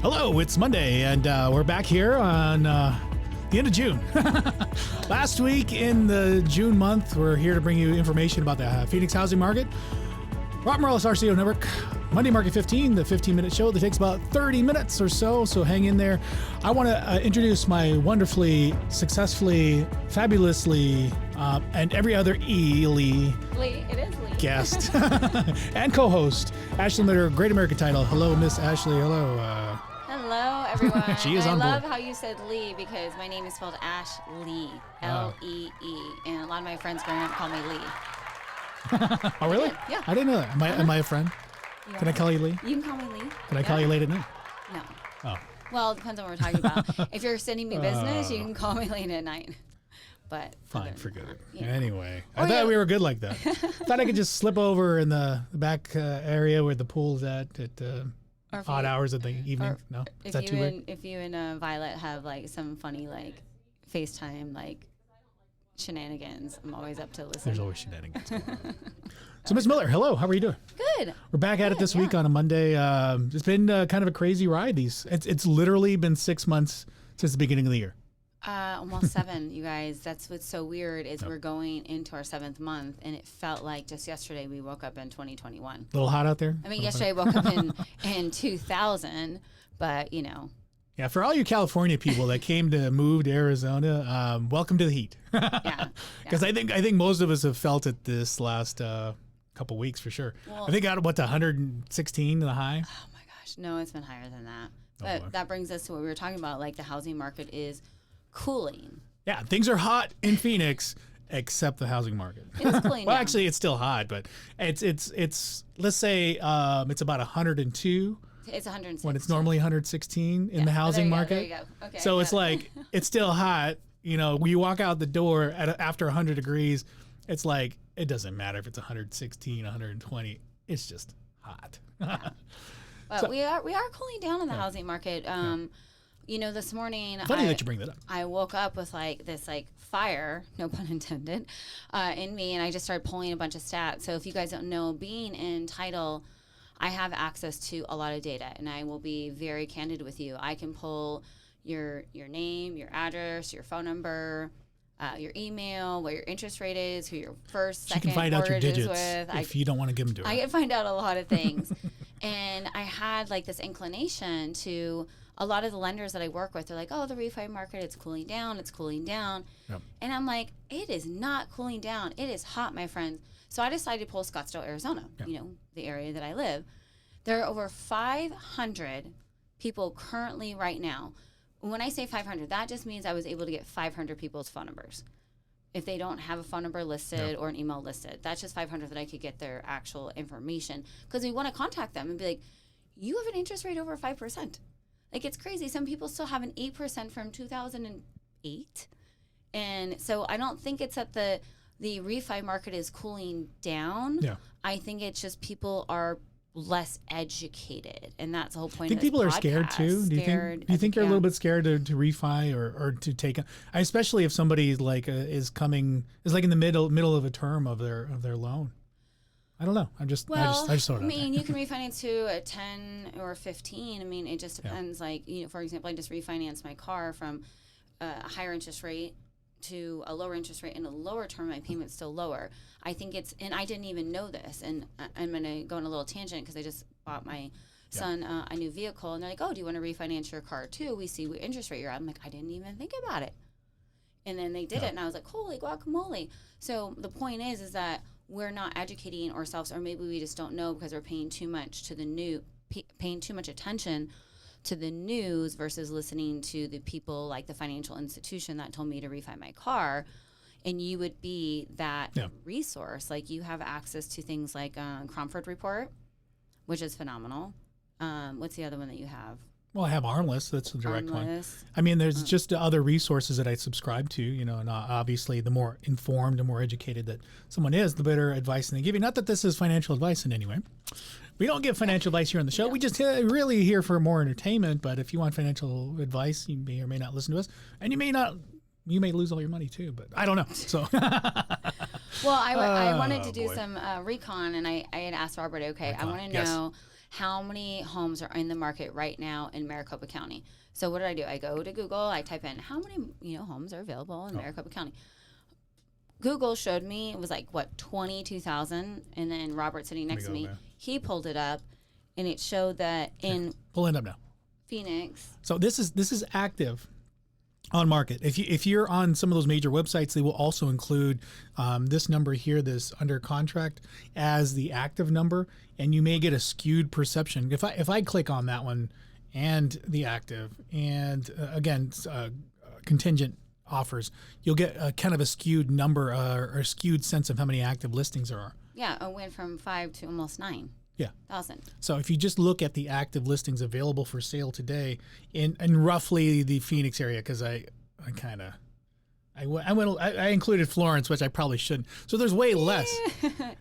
Hello, it's Monday, and we're back here on the end of June. Last week in the June month, we're here to bring you information about the Phoenix housing market. Rob Morales, RCO Network, Monday Market 15, the 15-minute show that takes about 30 minutes or so hang in there. I want to introduce my wonderfully, successfully, fabulously, and every other Lee, it is Lee. Guest and co-host, Ashley Mitter, Great American Title. Hello, Miss Ashley. Hello. Hello, everyone. She is I on board. love how you said Lee because my name is spelled Ash Lee, L-E-E, and a lot of my friends growing up call me Lee. Oh, really? Yeah. I didn't know that. Am I a friend? Can I call you Lee? You can call me Lee. Can I call you late at night? No. Oh. Well, it depends on what we're talking about. If you're sending me business, you can call me late at night. But Fine, forget it. Yeah. Anyway, I thought we were good like that. Thought I could just slip over in the back area where the pool's at odd hours of the evening. No? Is that too big? If you and Violet have like some funny like FaceTime like shenanigans, I'm always up to listen. There's always shenanigans going on. So, Ms. Miller, hello. How are you doing? Good. We're back at it this week on a Monday. It's been kind of a crazy ride. It's literally been 6 months since the beginning of the year. Almost 7, you guys. That's what's so weird is we're going into our 7th month, and it felt like just yesterday we woke up in 2021. A little hot out there? I mean, yesterday I woke up in 2000, but you know. Yeah, for all you California people that came to move to Arizona, welcome to the heat. Yeah. Because I think most of us have felt it this last couple weeks for sure. Well, I think got what, 116 in the high. Oh my gosh, no, it's been higher than that. Boy. But that brings us to what we were talking about, like the housing market is cooling. Yeah, things are hot in Phoenix, except the housing market. It's cooling Well, down. actually, it's still hot, but it's let's say it's about 102 It's 106. when it's normally 116 in the housing market. There you go. Okay. So I it's got it. like it's still hot. You know, when you walk out the door after 100 degrees, it's like it doesn't matter if it's 116, 120. It's just hot. But so- we are cooling down in the housing market. You know, this morning Funny that you bring that up. I woke up with like this like fire, no pun intended, in me, and I just started pulling a bunch of stats. So if you guys don't know, being in title, I have access to a lot of data, and I will be very candid with you. I can pull your name, your address, your phone number, your email, what your interest rate is, who your first, You second can find out your mortgage is digits with. if you don't want to give them to her. I can find out a lot of things. And I had like this inclination to a lot of the lenders that I work with. They're like, oh, the refi market, it's cooling down. It's cooling down. Yep. And I'm like, it is not cooling down. It is hot, my friends. So I decided to pull Scottsdale, Arizona, you know, the area that I live. There are over 500 people currently right now. When I say 500, that just means I was able to get 500 people's phone numbers. If they don't have a phone number listed or an email listed, that's just 500 that I could get their actual information. Because we want to contact them and be like, you have an interest rate over 5%. Like, it's crazy. Some people still have an 8% from 2008. And so I don't think it's that the refi market is cooling down. Yeah. I think it's just people are less educated, and that's the whole point. I think of this people are scared podcast. too. Do you think you're a little bit scared to refi or to take, especially if somebody like is like in the middle of a term of their loan? I don't know. I just throw it out I there. mean, you can refinance to a 10 or 15. I mean, it just depends. Like, you know, for example, I just refinanced my car from a higher interest rate to a lower interest rate and a lower term. My payment's still lower. I think and I didn't even know this. And I'm going to go on a little tangent because I just bought my son a new vehicle. And they're like, oh, do you want to refinance your car too? We see what interest rate you're at. I'm like, I didn't even think about it. And then they did it. And I was like, holy guacamole. So the point is that we're not educating ourselves, or maybe we just don't know because we're paying too much to paying too much attention to the news versus listening to the people like the financial institution that told me to refi my car. And you would be that resource. Like, you have access to things like Cromford Report, which is phenomenal. What's the other one that you have? Well, I have Armless. That's a direct Armless. one. I mean, there's just other resources that I subscribe to, you know, and obviously the more informed and more educated that someone is, the better advice they give you. Not that this is financial advice in any way. We don't give financial advice here on the show. We just really here for more entertainment. But if you want financial advice, you may or may not listen to us. And you may lose all your money too, but I don't know. So, well, I wanted to do some recon, and I had asked Robert, okay, Recon, I want to know how many homes are in the market right now in Maricopa County. So what do? I go to Google, I type in how many, homes are available in Maricopa County. Google showed me it was like 22,000, and then Robert sitting next to me, he pulled it up, and it showed that in pulling it up now. Phoenix. So this is active on market. If you're on some of those major websites, they will also include this number here, this under contract, as the active number, and you may get a skewed perception. If I click on that one and the active, and again contingent offers, you'll get a kind of a skewed number or a skewed sense of how many active listings there are. Yeah, it went from 5 to almost 9. Yeah. 1,000. So if you just look at the active listings available for sale today in roughly the Phoenix area, because I included Florence, which I probably shouldn't. So there's way less.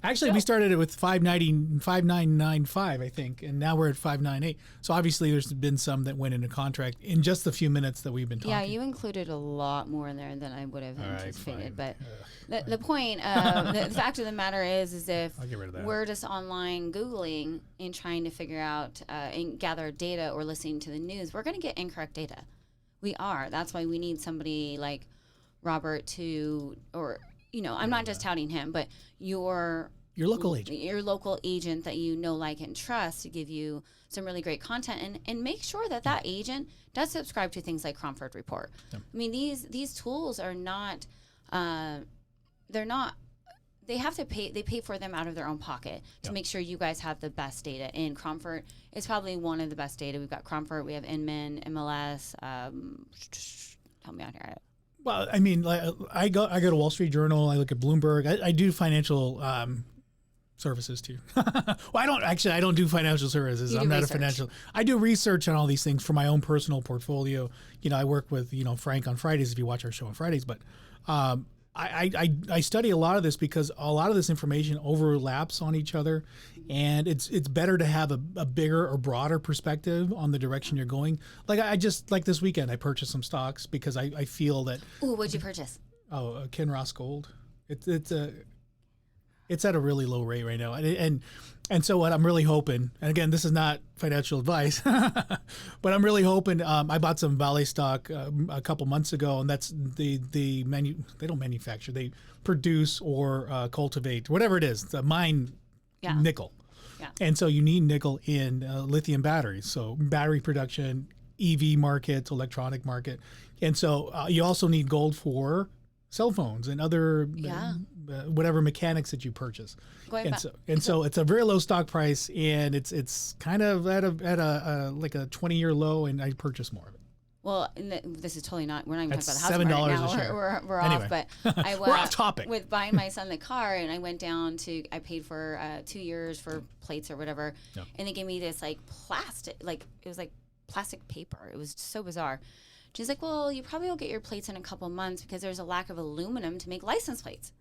Actually, we started it with 5,995, I think, and now we're at 598. So obviously, there's been some that went into contract in just the few minutes that we've been talking. Yeah, you included a lot more in there than I would have anticipated. Fine. But the point, the fact of the matter is if we're just online Googling and trying to figure out and gather data or listening to the news, we're going to get incorrect data. We are. That's why we need somebody like Robert to, or I'm not just touting him, but your local agent that like and trust to give you some really great content, and make sure that agent does subscribe to things like Cromford Report. Yeah. I mean, these tools are not, they have to pay. They pay for them out of their own pocket to make sure you guys have the best data. And Cromford is probably one of the best data. We've got Cromford, we have Inman, MLS. Help me out here. Well, I mean, I go to Wall Street Journal. I look at Bloomberg. I do financial services too. Well, I don't do financial services. I'm not a financial. I do research on all these things for my own personal portfolio. I work with Frank on Fridays if you watch our show on Fridays. But I study a lot of this because a lot of this information overlaps on each other, and it's better to have a bigger or broader perspective on the direction you're going. Like this weekend, I purchased some stocks because I feel that. Ooh, what'd you purchase? Oh, Kinross Gold. It's at a really low rate right now, and so what I'm really hoping, and again, this is not financial advice, but I'm really hoping. I bought some Vale stock a couple months ago, and that's they don't manufacture, they produce or cultivate whatever it is, the mine nickel, and so you need nickel in lithium batteries, so battery production, EV market, electronic market, and so you also need gold for cell phones and other whatever mechanics that you purchase. So it's a very low stock price, and it's kind of at a like a 20-year low, and I purchased more of it. Well, this is totally not. We're not even talking about the housing market now. A share. We're anyway. off, but we're off topic with buying my son the car, and I went down to. I paid for 2 years for plates or whatever, and they gave me this plastic, it was like plastic paper. It was so bizarre. She's like, well, you probably will get your plates in a couple months because there's a lack of aluminum to make license plates.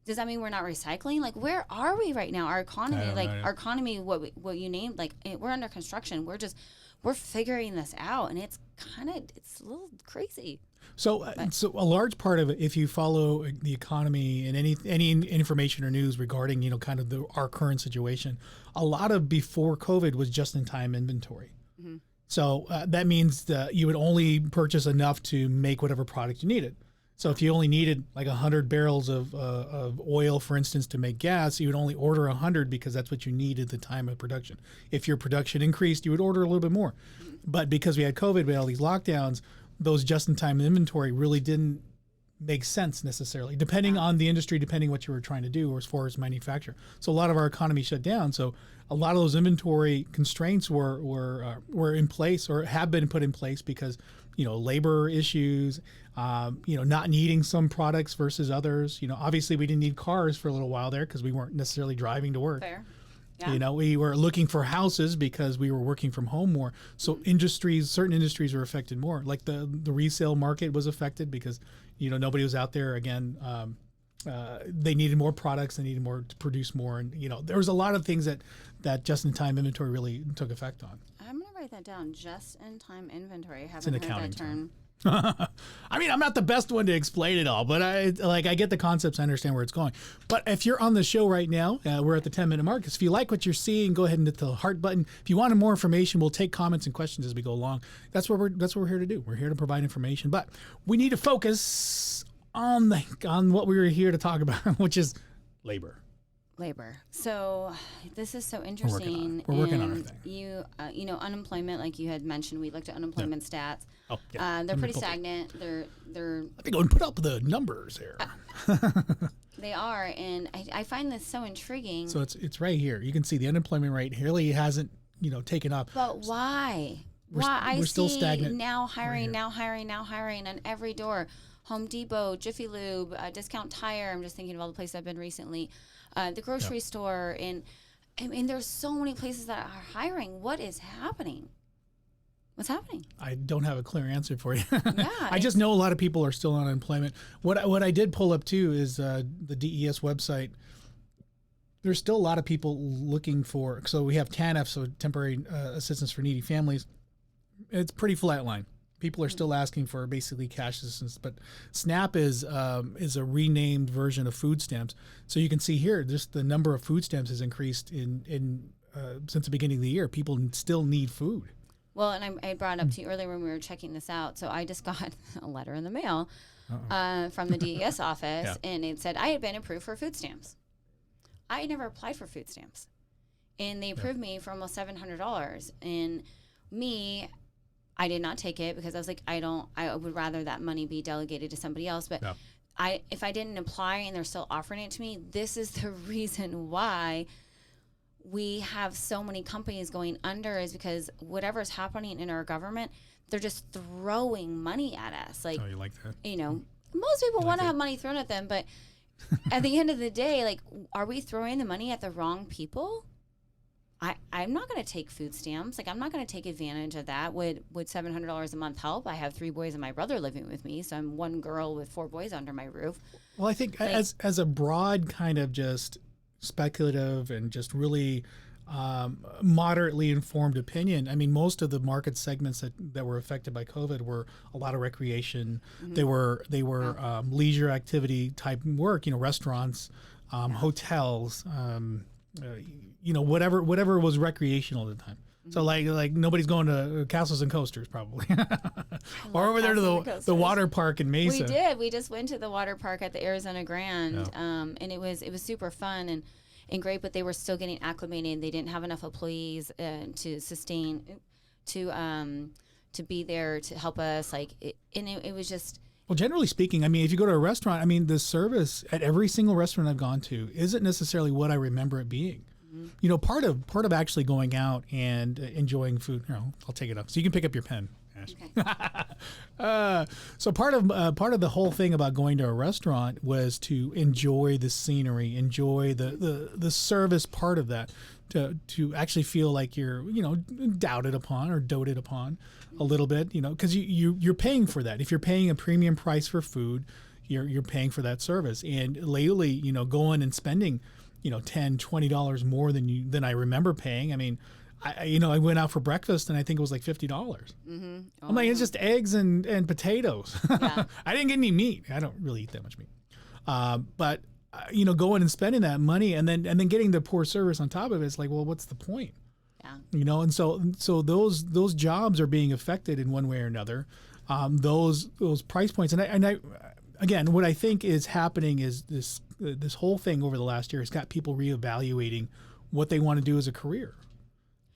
Does that mean we're not recycling? Where are we right now? Our economy, our economy, what you named, we're under construction. We're figuring this out, and it's a little crazy. So a large part of it, if you follow the economy and any information or news regarding, kind of our current situation, a lot of before COVID was just-in-time inventory. Mm-hmm. So that means that you would only purchase enough to make whatever product you needed. So if you only needed 100 barrels of oil, for instance, to make gas, you would only order 100 because that's what you need at the time of production. If your production increased, you would order a little bit more. But because we had COVID, we had all these lockdowns, those just-in-time inventory really didn't make sense necessarily, depending on the industry, depending what you were trying to do, or as far as manufacture. So a lot of our economy shut down. So a lot of those inventory constraints were in place, or have been put in place because labor issues, not needing some products versus others. Obviously we didn't need cars for a little while there because we weren't necessarily driving to work. Fair. Yeah. We were looking for houses because we were working from home more. So certain industries were affected more. Like the resale market was affected because nobody was out there. Again, they needed more products. They needed more to produce more, and there was a lot of things that just-in-time inventory really took effect on. I'm gonna write that down. Just-in-time inventory. I It's an haven't heard accounting that term. I mean, I'm not the best one to explain it all, but I get the concepts. I understand where it's going. But if you're on the show right now, we're at the 10-minute mark. If you like what you're seeing, go ahead and hit the heart button. If you wanted more information, we'll take comments and questions as we go along. That's what we're here to do. We're here to provide information, but we need to focus on what we were here to talk about, which is labor. So this is so interesting. We're working on our thing. You know, unemployment, like you had mentioned, we looked at unemployment stats. Oh, yeah. They're pretty stagnant. They're. Let me go and put up the numbers here. They are, and I find this so intriguing. So it's right here. You can see the unemployment rate really hasn't taken up. But why? We're still stagnant. Now hiring on every door. Home Depot, Jiffy Lube, Discount Tire. I'm just thinking of all the places I've been recently. The grocery store, and I mean, there's so many places that are hiring. What is happening? What's happening? I don't have a clear answer for you. Yeah, I just know a lot of people are still on unemployment. What I did pull up too is the DES website. There's still a lot of people looking for. So we have TANF, so temporary assistance for needy families. It's pretty flatline. People are still asking for basically cash assistance, but SNAP is a renamed version of food stamps. So you can see here, just the number of food stamps has increased in since the beginning of the year. People still need food. Well, and I brought up to you earlier when we were checking this out. So I just got a letter in the mail from the DES office, and it said I had been approved for food stamps. I had never applied for food stamps, and they approved me for almost $700. And I did not take it because I was like, I would rather that money be delegated to somebody else. But if I didn't apply and they're still offering it to me, this is the reason why we have so many companies going under, is because whatever's happening in our government, they're just throwing money at us. Like, oh, you like that? You know, most people want to have money thrown at them, but at the end of the day, like, are we throwing the money at the wrong people? I'm not going to take food stamps. Like, I'm not going to take advantage of that. Would $700 a month help? I have 3 boys and my brother living with me, so I'm one girl with 4 boys under my roof. Well, I think as a broad kind of just speculative and just really moderately informed opinion, I mean, most of the market segments that were affected by COVID were a lot of recreation. Mm-hmm. They were leisure activity type work. Restaurants, hotels. Whatever was recreational at the time. Mm-hmm. So like nobody's going to Castles and Coasters probably, or over there to the water park in Mesa. We did. We just went to the water park at the Arizona Grand, and it was super fun and great. But they were still getting acclimated. They didn't have enough employees to sustain to be there to help us. It was just. Well, generally speaking, I mean, if you go to a restaurant, I mean, the service at every single restaurant I've gone to isn't necessarily what I remember it being. Mm-hmm. Part of actually going out and enjoying food. I'll take it up so you can pick up your pen. Okay. So part of the whole thing about going to a restaurant was to enjoy the scenery, enjoy the service part of that, to actually feel like you're doubted upon or doted upon a little bit, because you're paying for that. If you're paying a premium price for food, you're paying for that service. And lately, going and spending $10, $20 more than I remember paying. I mean, I went out for breakfast and I think it was like $50. Mm-hmm. Oh. I'm like, it's just eggs and potatoes. Yeah. I didn't get any meat. I don't really eat that much meat. But going and spending that money and then getting the poor service on top of it, it's like, well, what's the point? Yeah. And so those jobs are being affected in one way or another. Those price points, and I again, what I think is happening is this whole thing over the last year has got people reevaluating what they want to do as a career.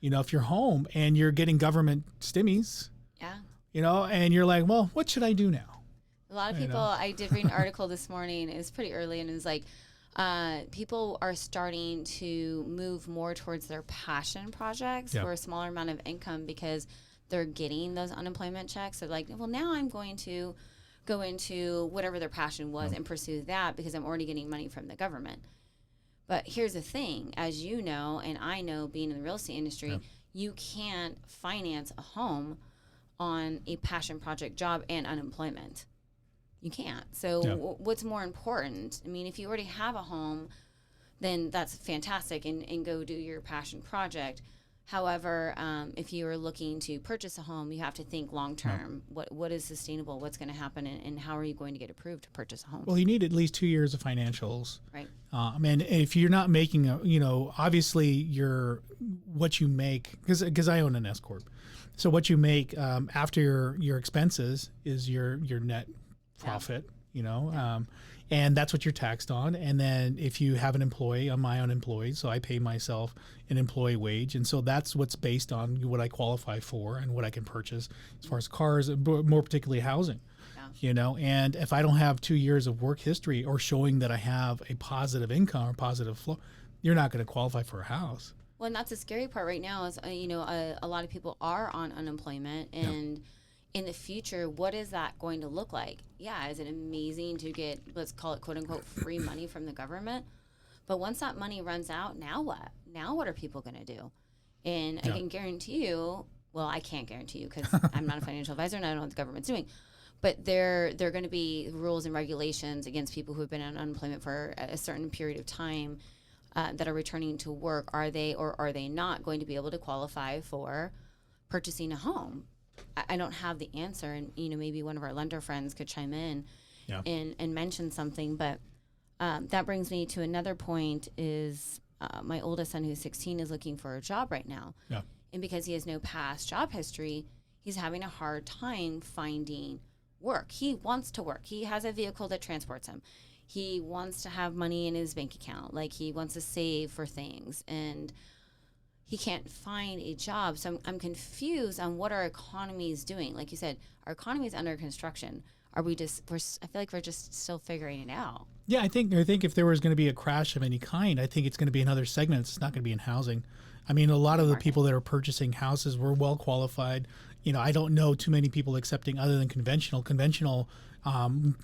If you're home and you're getting government stimmies, and you're like, well, what should I do now? A lot of people, I did read an article this morning. It was pretty early, and it was like, people are starting to move more towards their passion projects for a smaller amount of income because they're getting those unemployment checks. They're like, well, now I'm going to go into whatever their passion was and pursue that because I'm already getting money from the government. But here's the thing, as you know, and I know being in the real estate industry, you can't finance a home on a passion project job and unemployment. You can't. So what's more important? I mean, if you already have a home, then that's fantastic and go do your passion project. However, if you are looking to purchase a home, you have to think long term. What is sustainable? What's going to happen, and how are you going to get approved to purchase a home? Well, you need at least 2 years of financials. Right. I mean, if you're not making obviously what you make, because I own an S corp, so what you make after your expenses is your net profit. And that's what you're taxed on. And then if you have an employee, I'm my own employee, so I pay myself an employee wage. And so that's what's based on what I qualify for and what I can purchase as far as cars, more particularly housing. And if I don't have 2 years of work history or showing that I have a positive income or positive flow, you're not going to qualify for a house. Well, and that's the scary part right now is, a lot of people are on unemployment, and in the future, what is that going to look like? Yeah, is it amazing to get, let's call it quote unquote, free money from the government? But once that money runs out, now what? Now what are people going to do? And I can guarantee you, well, I can't guarantee you because I'm not a financial advisor and I don't know what the government's doing. But there are going to be rules and regulations against people who have been on unemployment for a certain period of time that are returning to work. Are they or are they not going to be able to qualify for purchasing a home? I don't have the answer, and maybe one of our lender friends could chime in and mention something. But that brings me to another point: is my oldest son, who's 16, is looking for a job right now, and because he has no past job history, he's having a hard time finding work. He wants to work. He has a vehicle that transports him. He wants to have money in his bank account. Like, he wants to save for things, and he can't find a job. So I'm confused on what our economy is doing. Like you said, our economy is under construction. I feel like we're just still figuring it out. Yeah, I think if there was going to be a crash of any kind, I think it's going to be in other segments. It's not going to be in housing. I mean, a lot of the people that are purchasing houses were well qualified. I don't know too many people accepting other than conventional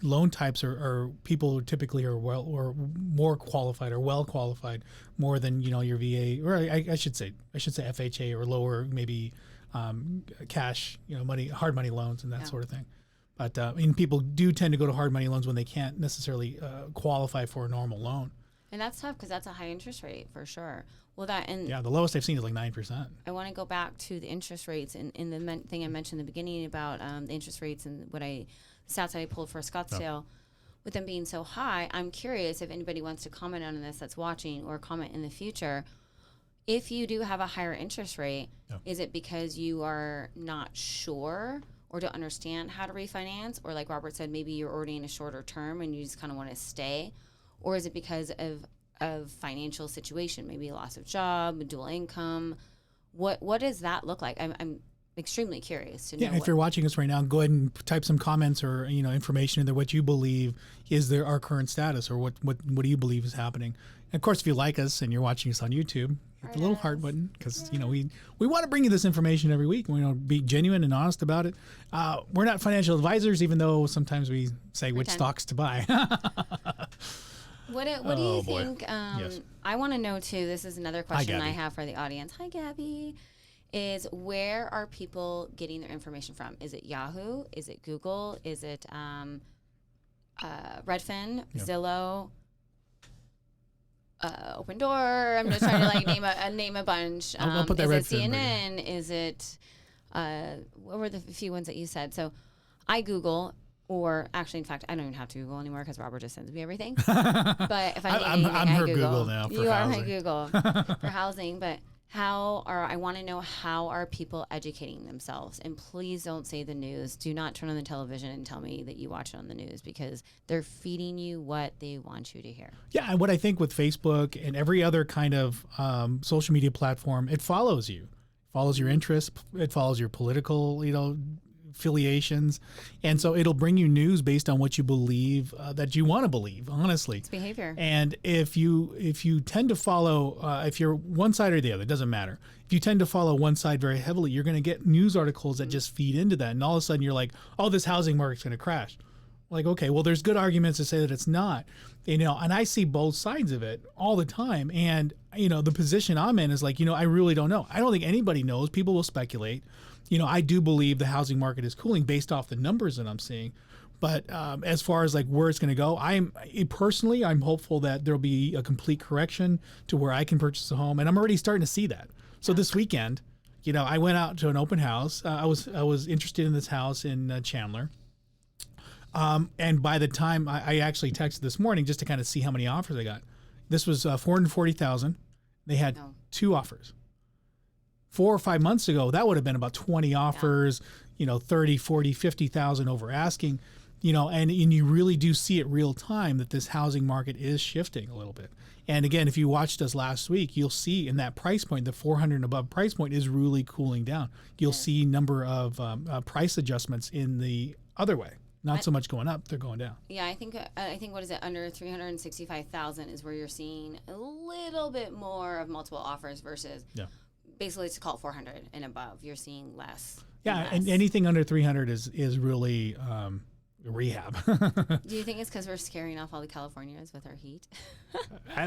loan types are people who typically are more qualified or well qualified more than your VA, or I should say FHA or lower, maybe cash, money, hard money loans and that sort of thing. But people do tend to go to hard money loans when they can't necessarily qualify for a normal loan. And that's tough because that's a high interest rate for sure. Well, the lowest I've seen is like 9%. I want to go back to the interest rates and the thing I mentioned in the beginning about the interest rates and stats I pulled for Scottsdale. With them being so high, I'm curious if anybody wants to comment on this that's watching or comment in the future. If you do have a higher interest rate, is it because you are not sure or don't understand how to refinance? Or like Robert said, maybe you're already in a shorter term and you just kind of want to stay? Or is it because of financial situation, maybe loss of job, dual income? What does that look like? I'm extremely curious to know. Yeah, if you're watching us right now, go ahead and type some comments or information in there what you believe is our current status, or what do you believe is happening. And of course, if you like us and you're watching us on YouTube, hit the little heart button, because we want to bring you this information every week. We want to be genuine and honest about it. We're not financial advisors, even though sometimes we say which stocks to buy. What do you think? Yes. I want to know too. This is another question I have for the audience. Hi, Gabby. Is where are people getting their information from? Is it Yahoo? Is it Google? Is it Redfin? Zillow? Open Door? I'm just trying to name a bunch. I'll put that is Redfin. It CNN? Is it what were the few ones that you said? So I Google. Or actually, in fact, I don't even have to Google anymore because Robert just sends me everything. But if I need anything, I'm her Google. Google now for you housing. You are my Google for housing. But I want to know, how are people educating themselves? And please don't say the news. Do not turn on the television and tell me that you watch it on the news, because they're feeding you what they want you to hear. Yeah, and what I think with Facebook and every other kind of social media platform, it follows you. It follows your interests. It follows your political, affiliations, and so it'll bring you news based on what you believe that you want to believe, honestly. It's behavior. And if you tend to follow, if you're one side or the other, it doesn't matter. If you tend to follow one side very heavily, you're going to get news articles that just feed into that, and all of a sudden you're like, oh, this housing market's going to crash. Like, okay, well, there's good arguments to say that it's not, and I see both sides of it all the time. And, the position I'm in is like, I really don't know. I don't think anybody knows. People will speculate. I do believe the housing market is cooling based off the numbers that I'm seeing. But as far as like where it's going to go, I'm hopeful that there'll be a complete correction to where I can purchase a home. And I'm already starting to see that. So this weekend, I went out to an open house. I was interested in this house in Chandler. And by the time I actually texted this morning just to kind of see how many offers I got, this was 440,000. They had 2 offers. 4 or 5 months ago, that would have been about 20 offers, 30, 40, 50,000 over asking, and you really do see it real time that this housing market is shifting a little bit. And again, if you watched us last week, you'll see in that price point, the 400 and above price point is really cooling down. You'll see number of price adjustments in the other way. Not so much going up, they're going down. Yeah, I think what is it, under 365,000 is where you're seeing a little bit more of multiple offers versus basically it's called 400 and above. You're seeing less. Yeah, and anything under 300 is really rehab. Do you think it's because we're scaring off all the Californians with our heat?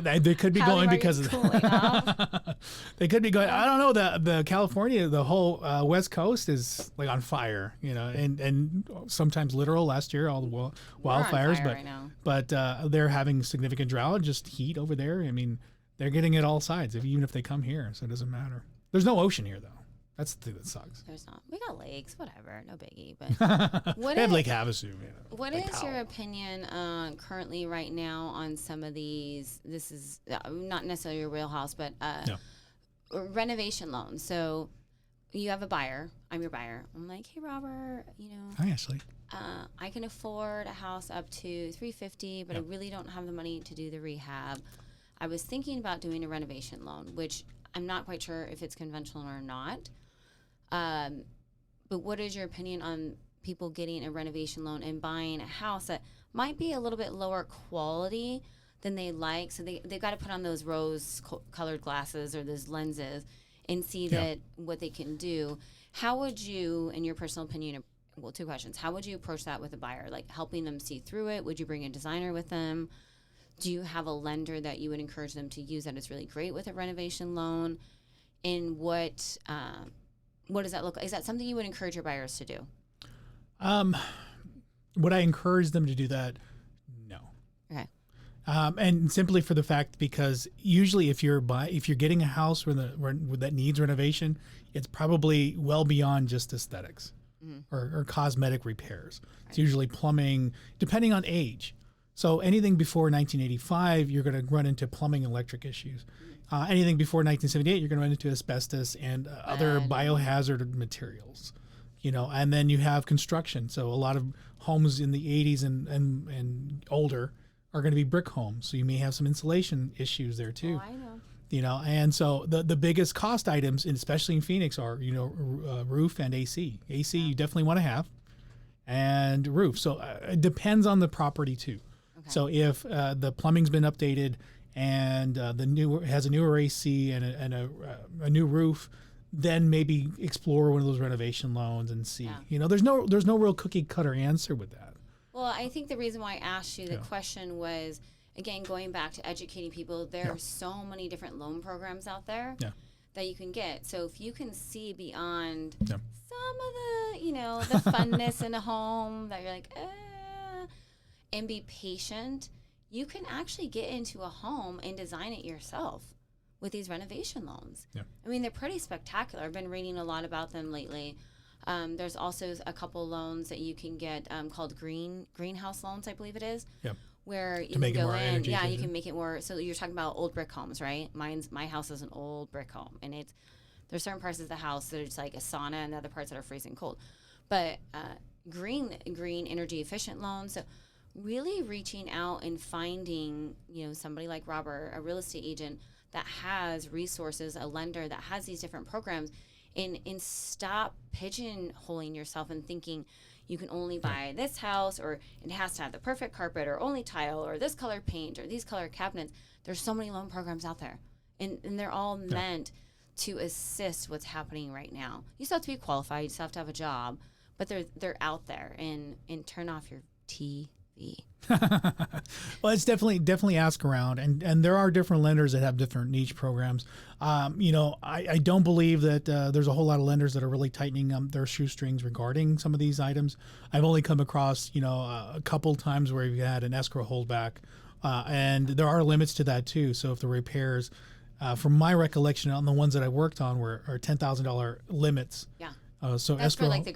They could be going because of that. They could be going. I don't know. The California, the whole West Coast is like on fire. And sometimes literal. Last year, all the wildfires, right now. but they're having significant drought, just heat over there. I mean, they're getting it all sides, even if they come here. So it doesn't matter. There's no ocean here though. That's the thing that sucks. There's not. We got lakes, whatever, no biggie. But they have Lake Havasu. What is your opinion currently right now on some of these? This is not necessarily your wheelhouse, but renovation loans. So you have a buyer. I'm your buyer. I'm like, hey, Robert, Hi, Ashley. I can afford a house up to $350, but I really don't have the money to do the rehab. I was thinking about doing a renovation loan, which I'm not quite sure if it's conventional or not. But what is your opinion on people getting a renovation loan and buying a house that might be a little bit lower quality than they like? So they've got to put on those rose-colored glasses or those lenses and see that what they can do. How would you, in your personal opinion, 2 questions. How would you approach that with a buyer? Like helping them see through it? Would you bring a designer with them? Do you have a lender that you would encourage them to use that is really great with a renovation loan? And what does that look like? Is that something you would encourage your buyers to do? Would I encourage them to do that? No. Okay. And simply for the fact because usually if you're getting a house that needs renovation, it's probably well beyond just aesthetics or cosmetic repairs. Right. It's usually plumbing, depending on age. So anything before 1985, you're going to run into plumbing, electric issues. Anything before 1978, you're going to run into asbestos and other biohazard materials. And then you have construction. So a lot of homes in the 80s and older are going to be brick homes. So you may have some insulation issues there too. Oh, I know. And so the biggest cost items, especially in Phoenix, are roof and AC. AC you definitely want to have, and roof. So it depends on the property too. Okay. So if the plumbing's been updated and has a newer AC and a new roof, then maybe explore one of those renovation loans and see. Yeah. There's no real cookie cutter answer with that. Well, I think the reason why I asked you the question was, again, going back to educating people, there are so many different loan programs out there that you can get. So if you can see beyond some of the funness in a home that you're like, and be patient, you can actually get into a home and design it yourself with these renovation loans. Yeah. I mean, they're pretty spectacular. I've been reading a lot about them lately. There's also a couple loans that you can get called greenhouse loans, I believe it is. Yep. Where you can go in, you can make it more. So you're talking about old brick homes, right? My house is an old brick home, and there's certain parts of the house that are just like a sauna, and other parts that are freezing cold. But green energy efficient loans. So really reaching out and finding somebody like Robert, a real estate agent that has resources, a lender that has these different programs, and stop pigeonholing yourself and thinking you can only buy this house, or it has to have the perfect carpet, or only tile, or this color paint, or these color cabinets. There's so many loan programs out there, and they're all meant to assist what's happening right now. You still have to be qualified, you still have to have a job, but they're out there, and turn off your TV. Well, it's definitely ask around, and there are different lenders that have different niche programs. I don't believe that there's a whole lot of lenders that are really tightening their shoestrings regarding some of these items. I've only come across a couple times where you've had an escrow holdback, and there are limits to that too. So if the repairs from my recollection, on the ones that I worked on are $10,000 limits. Yeah. So that's escrow, for like the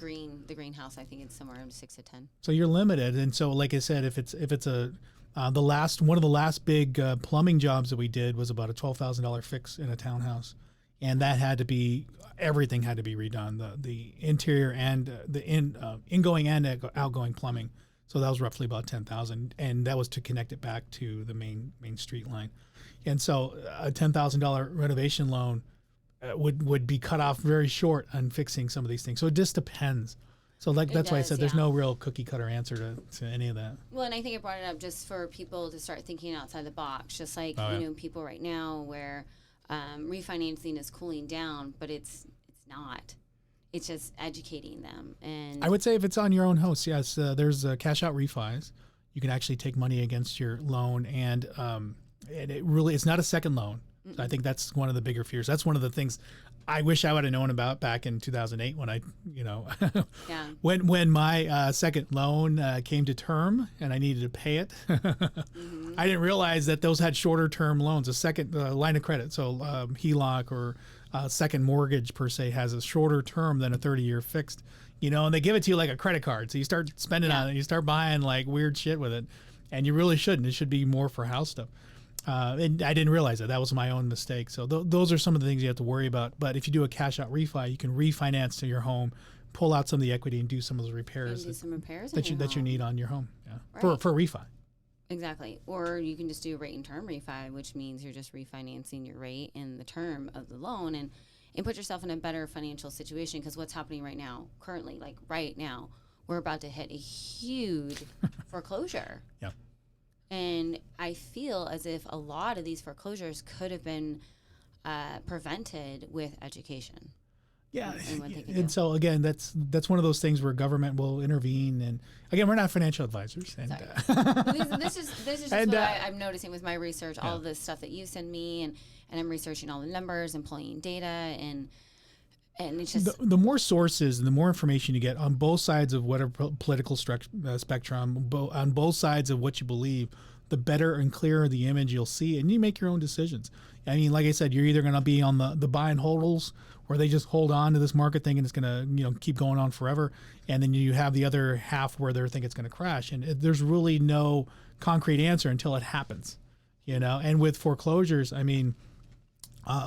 greenhouse. I think it's somewhere in 6 to 10. so you're limited, and so like I said, if it's the last one of the last big plumbing jobs that we did was about a $12,000 fix in a townhouse, and that had to be everything had to be redone, the interior and the ingoing and outgoing plumbing. So that was roughly about $10,000, and that was to connect it back to the main street line. And so a $10,000 renovation loan would be cut off very short on fixing some of these things. So it just depends. So that's why I said there's no real cookie cutter answer to any of that. Well, and I think I brought it up just for people to start thinking outside the box. Just like people right now where refinancing is cooling down, but it's not. It's just educating them. And I would say if it's on your own house, yes, there's cash out refis. You can actually take money against your loan, and it's not a second loan. So I think that's one of the bigger fears. That's one of the things I wish I would have known about back in 2008 when when my second loan came to term and I needed to pay it. I didn't realize that those had shorter term loans, a second line of credit. So HELOC or second mortgage per se has a shorter term than a 30-year fixed, and they give it to you like a credit card. So you start spending on it, you start buying like weird shit with it, and you really shouldn't. It should be more for house stuff. And I didn't realize that. That was my own mistake. So those are some of the things you have to worry about. But if you do a cash out refi, you can refinance to your home, pull out some of the equity, and do some of those repairs that you need on your home. Yeah, right. for refi. Exactly. Or you can just do a rate and term refi, which means you're just refinancing your rate and the term of the loan and put yourself in a better financial situation. Because what's happening right now, currently, like right now, we're about to hit a huge foreclosure. Yeah. And I feel as if a lot of these foreclosures could have been prevented with education. Yeah, and so again, that's one of those things where government will intervene. And again, we're not financial advisors. And this is just what I'm noticing with my research. All of this stuff that you send me, and I'm researching all the numbers and pulling data, and it's just the more sources and the more information you get on both sides of whatever political spectrum, on both sides of what you believe, the better and clearer the image you'll see, and you make your own decisions. I mean, like I said, you're either going to be on the buy and hodls, where they just hold on to this market thing and it's going to keep going on forever, and then you have the other half where they think it's going to crash, and there's really no concrete answer until it happens. And with foreclosures, I mean,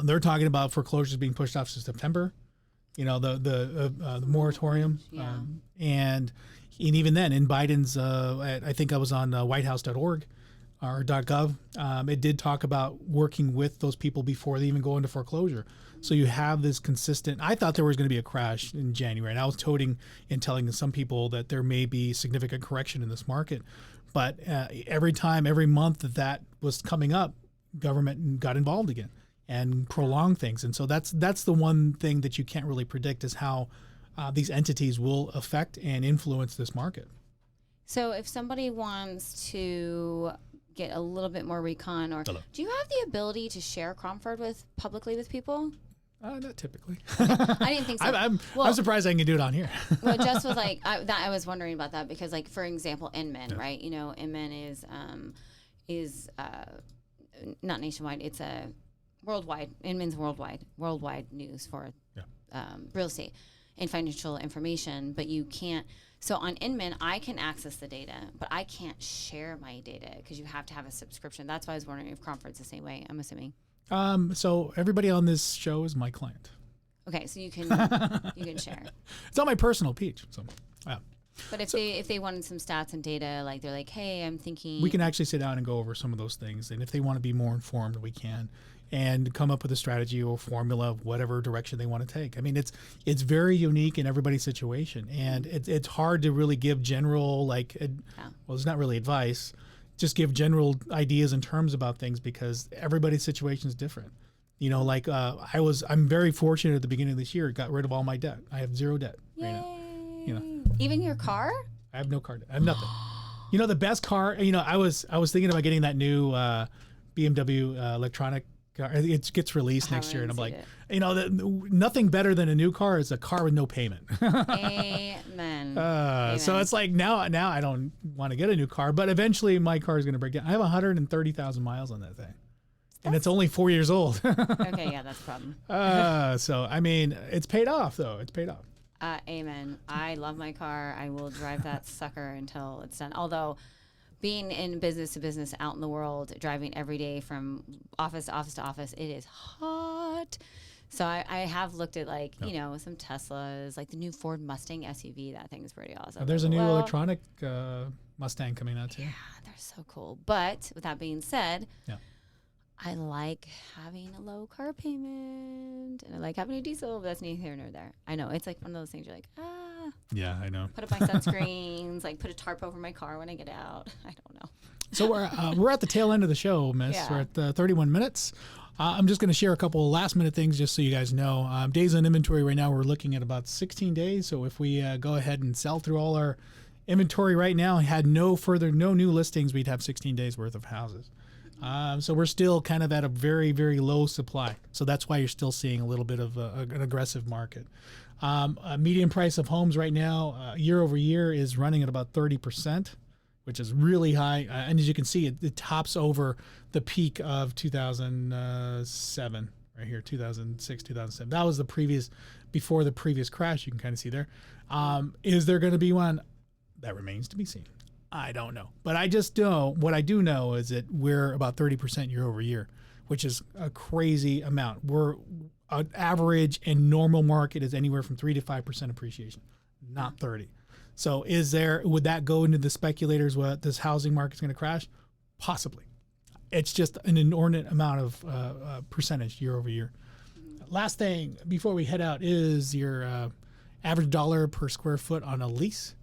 they're talking about foreclosures being pushed off to September. The moratorium, and even then, in Biden's, I think I was on whitehouse.org or .gov, it did talk about working with those people before they even go into foreclosure. So you have this consistent. I thought there was going to be a crash in January, and I was toting and telling some people that there may be significant correction in this market. But every month that was coming up, government got involved again and prolong things. And so that's the one thing that you can't really predict is how these entities will affect and influence this market. So if somebody wants to get a little bit more recon, or do you have the ability to share Cromford publicly with people? Not typically. I didn't think so. I'm surprised I can do it on here. Well, just was like, I was wondering about that because, like, for example, Inman, right? Inman is not nationwide. It's a worldwide. Inman's worldwide news for real estate and financial information. But you can't. So on Inman, I can access the data, but I can't share my data because you have to have a subscription. That's why I was wondering if Cromford's the same way. I'm assuming. So everybody on this show is my client. Okay, so you can share. It's not my personal page. So, yeah. But if they wanted some stats and data, like they're like, hey, I'm thinking. We can actually sit down and go over some of those things, and if they want to be more informed, we can, and come up with a strategy or formula of whatever direction they want to take. I mean, it's very unique in everybody's situation, and it's hard to really give general it's not really advice. Just give general ideas and terms about things because everybody's situation is different. I'm very fortunate at the beginning of this year, got rid of all my debt. I have zero debt. Yay. Right now. Even your car? I have no car debt. I have nothing. The best car, I was thinking about getting that new BMW electronic car. It gets released next year, and I'm like, nothing better than a new car is a car with no payment. Amen. So it's like now I don't want to get a new car, but eventually my car is going to break down. I have 130,000 miles on that thing. and it's only 4 years old. Okay, yeah, that's a problem. So, I mean, it's paid off, though. It's paid off. Amen. I love my car. I will drive that sucker until it's done. Although, being in business to business out in the world, driving every day from office to office to office, it is hot. So I have looked at some Teslas, like the new Ford Mustang SUV. That thing is pretty awesome. There's a new electronic Mustang coming out too. Yeah, they're so cool. But with that being said, I like having a low car payment and I like having a diesel, but that's neither here nor there. I know it's like one of those things you're like, Yeah, I know. Put up my sunscreens, like put a tarp over my car when I get out. I don't know. So we're at the tail end of the show, Miss. Yeah. We're at 31 minutes. I'm just going to share a couple of last minute things just so you guys know. Days on inventory right now, we're looking at about 16 days. So if we go ahead and sell through all our inventory right now and had no new listings, we'd have 16 days worth of houses. So we're still kind of at a very, very low supply. So that's why you're still seeing a little bit of an aggressive market. Median price of homes right now, year over year, is running at about 30%, which is really high. And as you can see, it tops over the peak of 2007, right here, 2006, 2007. That was before the previous crash. You can kind of see there. Is there going to be one? That remains to be seen. I don't know. But I just know, what I do know is that we're about 30% year over year, which is a crazy amount. An average and normal market is anywhere from 3 to 5% appreciation, not 30. So would that go into the speculators what this housing market's going to crash? Possibly. It's just an inordinate amount of percentage year over year. Last thing before we head out is your average dollar per square foot on a lease.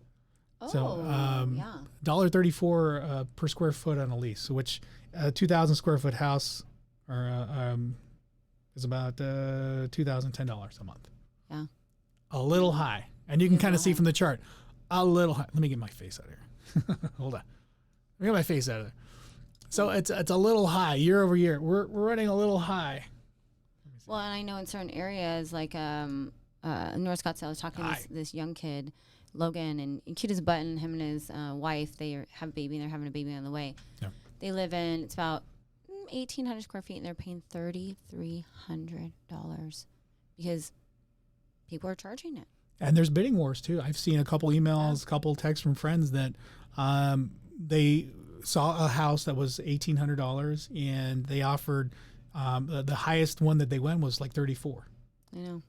$1.34 per square foot on a lease, which a 2,000 square foot house is about $2,010 a month. Yeah. A little high. And you can kind of see from the chart, a little high. Let me get my face out of here. Hold on. Let me get my face out of there. So it's a little high year over year. We're running a little high. Well, and I know in certain areas like North Scottsdale, I was talking to this young kid, Logan, and cute as a button, him and his wife, they have a baby, and they're having a baby on the way. Yeah. They live in, it's about 1,800 square feet, and they're paying $3,300 because people are charging it. And there's bidding wars, too. I've seen a couple emails, a couple texts from friends that they saw a house that was $1,800, and they offered the highest one that they went was like $34,000. I know.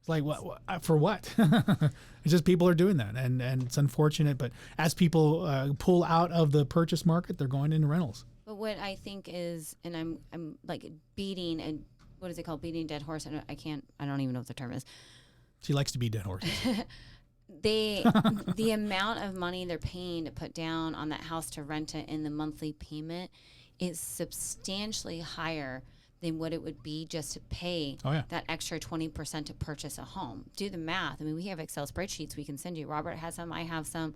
It's like, what for what? It's just people are doing that, and it's unfortunate. But as people pull out of the purchase market, they're going into rentals. But what I think is, and I'm like beating a, what is it called? Beating a dead horse. I don't even know what the term is. She likes to beat dead horses. The amount of money they're paying to put down on that house to rent it in the monthly payment is substantially higher than what it would be just to pay that extra 20% to purchase a home. Do the math. I mean, we have Excel spreadsheets we can send you. Robert has some, I have some,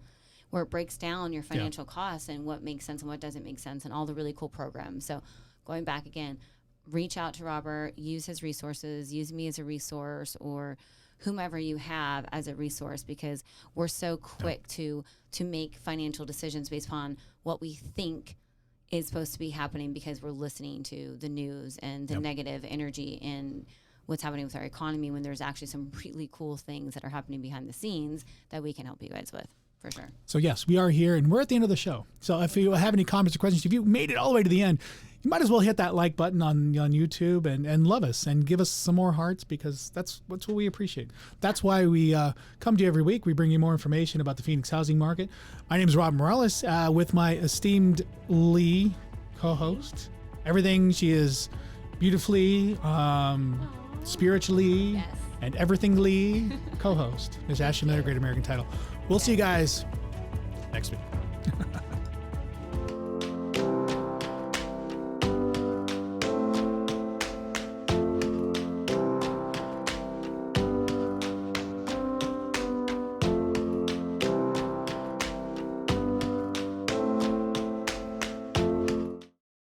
where it breaks down your financial costs and what makes sense and what doesn't make sense and all the really cool programs. So going back again, reach out to Robert, use his resources, use me as a resource, or whomever you have as a resource, because we're so quick to make financial decisions based upon what we think is supposed to be happening because we're listening to the news and the negative energy and what's happening with our economy, when there's actually some really cool things that are happening behind the scenes that we can help you guys with, for sure. So yes, we are here, and we're at the end of the show. So if you have any comments or questions, if you made it all the way to the end, you might as well hit that like button on YouTube and love us and give us some more hearts, because that's what we appreciate. That's why we come to you every week. We bring you more information about the Phoenix housing market. My name is Rob Morales with my esteemed Lee co-host. Everything, she is beautifully, spiritually, and everything Lee co-host. Ms. Ashley Miller, Great American Title. We'll see you guys next week.